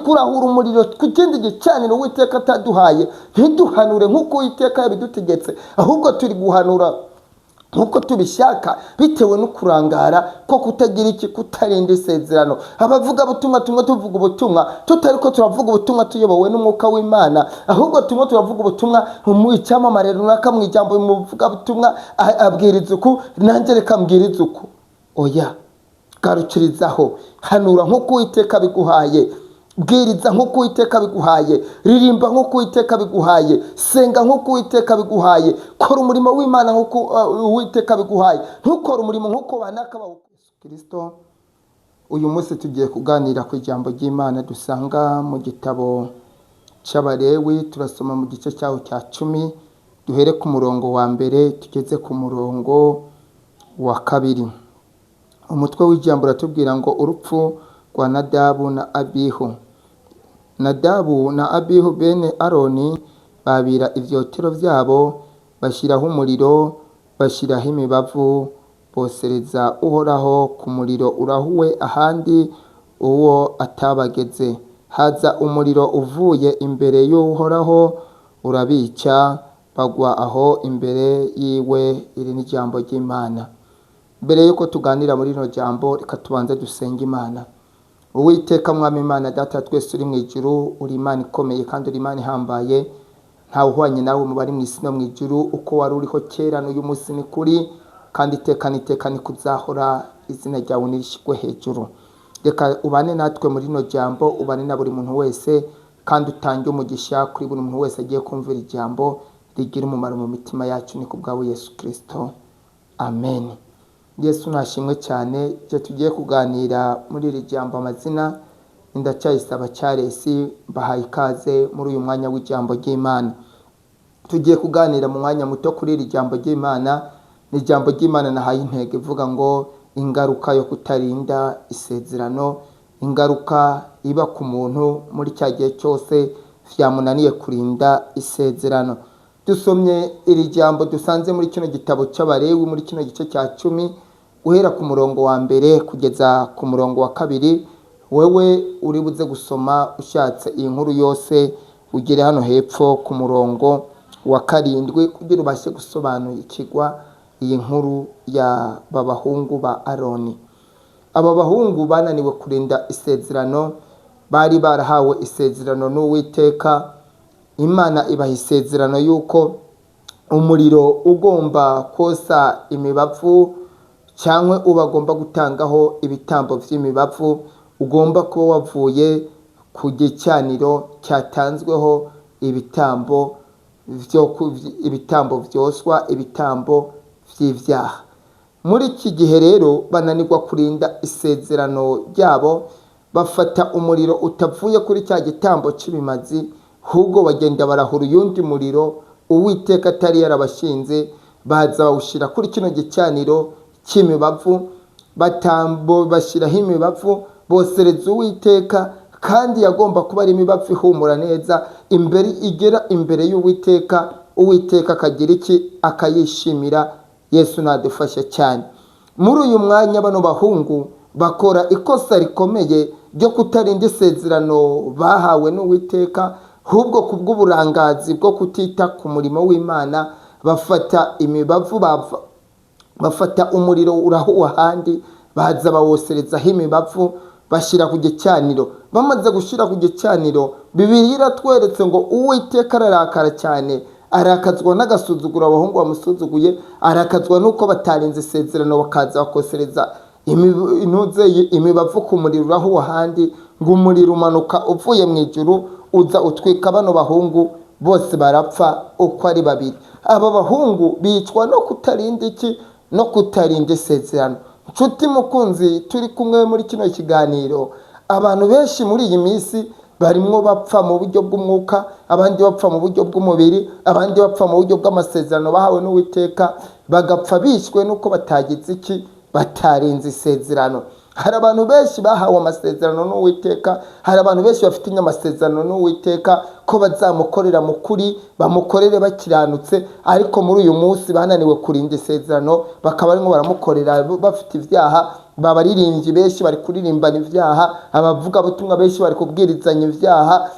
kurahura umuriro ku kindi gicaniro Uwiteka ataduhaye, ntiduhanure nk'uko Uwiteka yabidutegetse, ahubwo turi guhanura nkuko tubishaka bitewe no kurangara ko kutagira iki, kutarinda isezerano. Abavuga butumwa tuvuga ubutumwa tutari ko turavuga ubutumwa tuyobowe n'umwuka w'Imana, ahubwo turavuga ubutumwa mu icyamamare runaka, mu ijambo muvuga butumwa abwiriza uku, nanjye reka mbwiriza uku. Oya, garukirizaho, hanura nk'uko Uwiteka biguhaye, bwiriza nk'uko Uwiteka biguhaye, ririmba nk'uko Uwiteka biguhaye, senga nk'uko Uwiteka biguhaye, kora umurimo w'Imana nk'uko Uwiteka biguhaye, ntukore umurimo nk'uko banaka bawukora. Kristo, uyu munsi tugiye kuganira ku ijambo ry'Imana dusanga mu gitabo cy'Abalewi. Turasoma mu gice cyaho cya 10, duhere ku murongo wa mbere tugeze ku murongo wa 2. Umutwe w'ijambo ratubwira ngo urupfu kwa Nadabu na Abihu. Nadabu na Abihu bene Aroni babira ivyotero vyabo, bashiraho umuriro, bashiraho imibavu, bosereza Uhoraho ku muriro urahuwe ahandi uwo atabageze. Haza umuriro uvuye imbere y'Uhoraho urabica, bagwa aho imbere yiwe. Iri ni ijambo ry'Imana. Mbere yuko tuganira muri rino jambo, reka tubanze dusenga Imana. Uwiteka Mwami Imana Data twese uri mu ijuru, uri Imana ikomeye kandi uri Imana ihambaye, nta uhwanye nawe mu bari mu isi no mu ijuru. Uko wari uriho kera n'uyu munsi ni kuri, kandi iteka ni kuzahora. Izina ryawe nirishigwe hejuru. Reka ubane natwe muri rino jambo, ubane na buri muntu wese, kandi utange umugisha kuri buri muntu wese agiye kumvira ijambo, rigira umumaro mu mitima yacu. Ni kubwawe Yesu Kristo, amen. Yesu nashimwe cyane. Je tugiye kuganira muri iri jambo amazina Ndacyayisaba Charles, bahaye ikaze muri uyu mwanya w'ijambo ry'Imana. Tugiye kuganira mu mwanya muto kuri iri jambo ry'Imana. Ni ijambo ry'Imana nahaye intego ivuga ngo ingaruka yo kutarinda isezerano, ingaruka iba ku muntu muri cya gihe cyose vyamunaniye kurinda isezerano. Dusomye iri jambo dusanze muri kino gitabo cy'Abalewi muri kino gice cya 10, guhera ku murongo wa mbere kugeza ku murongo wa 2. Wewe uri buze gusoma ushatse iyi nkuru yose, ugere hano hepfo ku murongo wa 7 kugira ubashe gusobanukirwa iyi nkuru ya babahungu ba Aroni. Aba bahungu bananiwe kurinda isezerano, bari barahawe isezerano n'Uwiteka. Imana ibaha isezerano yuko umuriro ugomba kosa imibavu, cyangwa ubagomba gutangaho ibitambo vy'imibavu, ugomba kuba wavuye ku gicaniro cyatanzweho ibitambo vyoswa, ibitambo vy'ivyaha. Muri iki gihe rero bananirwa kurinda isezerano ryabo, bafata umuriro utavuye kuri cya gitambo cy'ibimazi, ahubwo bagenda barahura uyundi muriro Uwiteka atari yarabashinze, baza bawushira kuri kino gicaniro cy'imibavu, bashiraho imibavu, bosereza Uwiteka, kandi yagomba kuba ari imibavu ihumura neza, igera imbere y'Uwiteka. Uwiteka akagira iki? Akayishimira. Yesu nadufashe cyane. Muri uyu mwanya bano bahungu bakora ikosa rikomeye ryo kutarinda isezerano bahawe n'Uwiteka, ahubwo kubw'uburangazi bwo kutita ku murimo w'Imana, bafata imibavu, bafata umuriro urahuwe ahandi, baza bawoserezaho imibavu, bashira ku gicaniro. Bamaze gushira ku gicaniro, Bibiliya iratweretse ngo Uwiteka ararakara cyane, arakazwa n'agasuzuguro abahungu bamusuzuguye, arakazwa nuko batarinze isezerano, bakaza bakosereza imibavu ku muriro urahuwe ahandi, ngo umuriro umanuka uvuye mu ijuru uza utwika bano bahungu, bose barapfa uko ari 2. Aba bahungu bicwa no kutarinda iki? No kutarinda isezerano. Nshuti mukunzi, turi kumwe muri kino kiganiro, abantu benshi muri iyi minsi barimwo bapfa mu buryo bw'umwuka, abandi bapfa mu buryo bw'umubiri, abandi bapfa mu buryo bw'amasezerano bahawe n'Uwiteka, bagapfa bishwe nuko batagize iki? Batarinze isezerano. Hari abantu benshi bahawe amasezerano n'Uwiteka, hari abantu benshi bafite amasezerano n'Uwiteka ko bazamukorera mu kuri, bamukorere bakiranutse, ariko muri uyu munsi bananiwe kurinda isezerano, bakaba barimo baramukorera bafite ivyaha, babaririmbyi benshi bari kuririmbana ivyaha, abavuga butumwa benshi bari kubwirizanya ivyaha,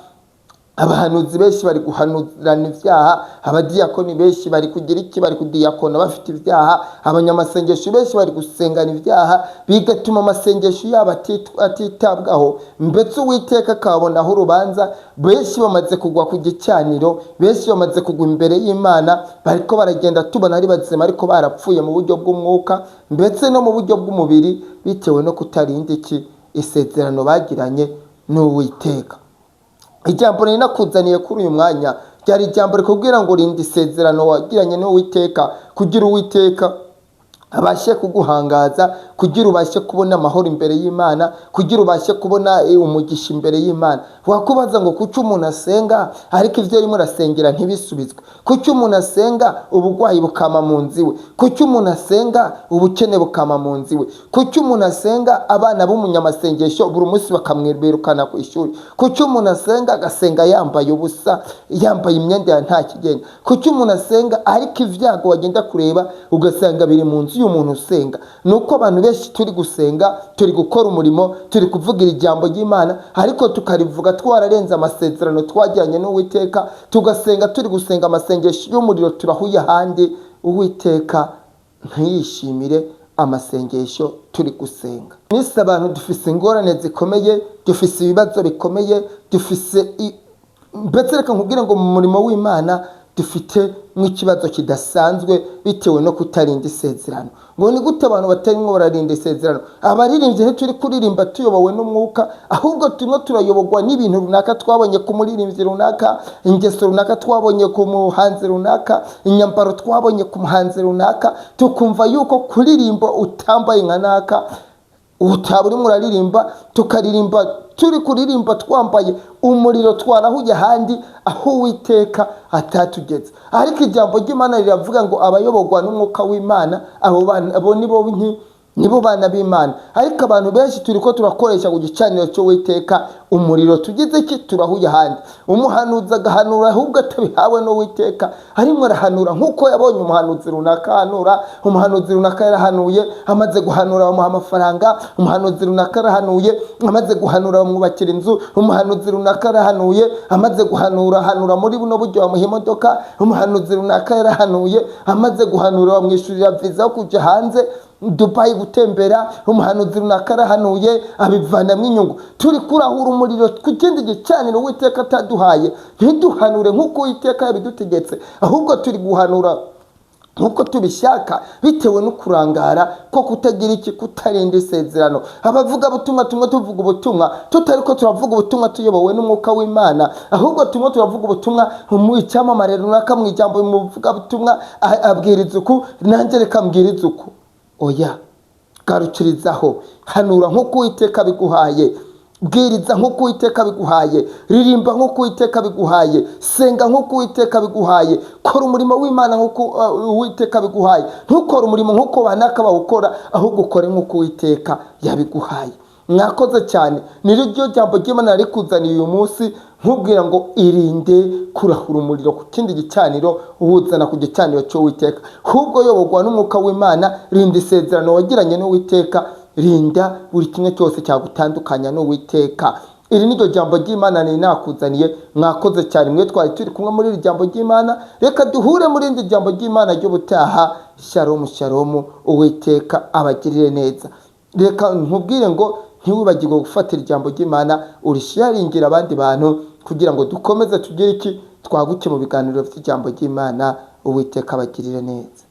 abahanuzi benshi bari guhanurana ivyaha, abadiyakoni benshi bari kugira iki, bari kudiyakona bafite ivyaha, abanyamasengesho benshi bari gusengana ivyaha, bigatuma amasengesho yabo atitabwaho, mbetse Uwiteka akabonaho urubanza. Benshi bamaze kugwa ku gicaniro, benshi bamaze kugwa imbere y'Imana, bariko baragenda tubona ari bazima ariko barapfuye mu buryo bw'umwuka mbetse no mu buryo bw'umubiri, bitewe no kutarinda iki, isezerano bagiranye n'Uwiteka. Ijambo nari nakuzaniye kuri uyu mwanya ryari ijambo rikubwira ngo rinda isezerano wagiranye n'Uwiteka, kugira Uwiteka abashe kuguhangaza, kugira ubashe kubona amahoro imbere y'Imana, kugira ubashe kubona umugisha imbere y'Imana. Wakubaza ngo kuki umuntu asenga ariko ivyo arimo arasengera ntibisubizwe? Kuki umuntu asenga ubugwayi bukama mu nzi we? Kuki umuntu asenga ubukene bukama mu nzi we? Kuki umuntu asenga abana b'umunyamasengesho buri munsi bakamwirukana ku ishuri? Kuki umuntu asenga agasenga yambaye ubusa, yambaye imyenda ya nta kigenda? Kuki umuntu asenga ariko ivyago wagenda kureba ugasanga biri mu nzu y'umuntu usenga? Nuko abantu benshi turi gusenga, turi gukora umurimo, turi kuvugira ijambo ry'Imana, ariko tukarivuga twararenze amasezerano twagiranye n'Uwiteka, tugasenga turi gusenga amasengesho y'umuriro turahuye ahandi. Uwiteka ntiyishimire amasengesho turi gusenga. Nise abantu dufise ingorane zikomeye, dufise ibibazo bikomeye, mbese reka nkubwire ngo mu murimo w'Imana dufite nk'ikibazo kidasanzwe bitewe no kutarinda isezerano. Ngo ni gute abantu batarimwo bararinda isezerano? Abaririmbyi ntituri kuririmba tuyobowe n'umwuka, ahubwo turimo turayobogwa n'ibintu runaka twabonye ku muririmbyi runaka, ingeso runaka twabonye ku muhanzi runaka, inyambaro twabonye ku muhanzi runaka, tukumva yuko kuririmba utambaye nka naka utaba urimo uraririmba, tukaririmba turi kuririmba twambaye umuriro twarahuye ahandi aho Uwiteka atatugeze. Ariko ijambo ry'Imana riravuga ngo abayobogwa n'umwuka w'Imana abo nibo bana b'Imana. Ariko abantu benshi turiko turakoresha ku gicaniro cy'Uwiteka umuriro tugize iki, turahuye ahandi. Umuhanuzi agahanura ahubwo atabihawe n'Uwiteka, arimo arahanura nk'uko yabonye umuhanuzi runaka ahanura. Umuhanuzi runaka yarahanuye, amaze guhanura bamuha amafaranga. Umuhanuzi runaka yarahanuye, amaze guhanura bamwubakira inzu. Umuhanuzi runaka yarahanuye, amaze hanura muri buno buryo bamuha imodoka. Umuhanuzi runaka yarahanuye, amaze guhanura bamwishyurira viza yo kuja hanze Dubai gutembera. Umuhanuzi runaka yarahanuye, abivanamwo inyungu. Turi kurahura umuriro ku kindi gicaniro Uwiteka ataduhaye, ntiduhanure nk'uko Uwiteka yabidutegetse, ahubwo turi guhanura nkuko tubishaka bitewe no kurangara ko kutagira iki, kutarinda isezerano. Abavuga butumwa tumwe tuvuga ubutumwa tutariko turavuga ubutumwa tuyobowe n'umwuka w'Imana, ahubwo tumwe turavuga ubutumwa mu icyamamare runaka, mu ijambo muvuga butumwa abwiriza uku, nanjye reka mbwiriza uku. Oya, garukirizaho, hanura nk'uko Uwiteka biguhaye, bwiriza nk'uko Uwiteka biguhaye, ririmba nk'uko Uwiteka biguhaye, senga nk'uko Uwiteka biguhaye, kora umurimo w'Imana nk'uko Uwiteka biguhaye. Ntukore umurimo nk'uko banaka bawukora, ahubwo ukore nk'uko Uwiteka yabiguhaye. Mwakoze cyane. Niryo jambo ry'Imana narikuzaniye uyu munsi, nkubwira ngo irinde kurahura umuriro ku kindi gicaniro uwuzana ku gicaniro cy'Uwiteka. Ahubwo yobogwa n'umwuka w'Imana, rinda isezerano wagiranye n'Uwiteka, rinda buri kimwe cyose cyagutandukanya n'Uwiteka. Iri niryo jambo ry'Imana nari nakuzaniye. Mwakoze cyane mwe twari turi kumwe muri iri jambo ry'Imana. Reka duhure muri indi jambo ry'Imana ryo butaha. Shalom shalom, Uwiteka abagirire neza. Reka nkubwire ngo ntiwibagirwe gufatira ijambo ry'Imana, urisharingira abandi bantu, kugira ngo dukomeze tugire iki, twaguke mu biganiro by'ijambo ry'Imana. Uwiteka abagirire neza.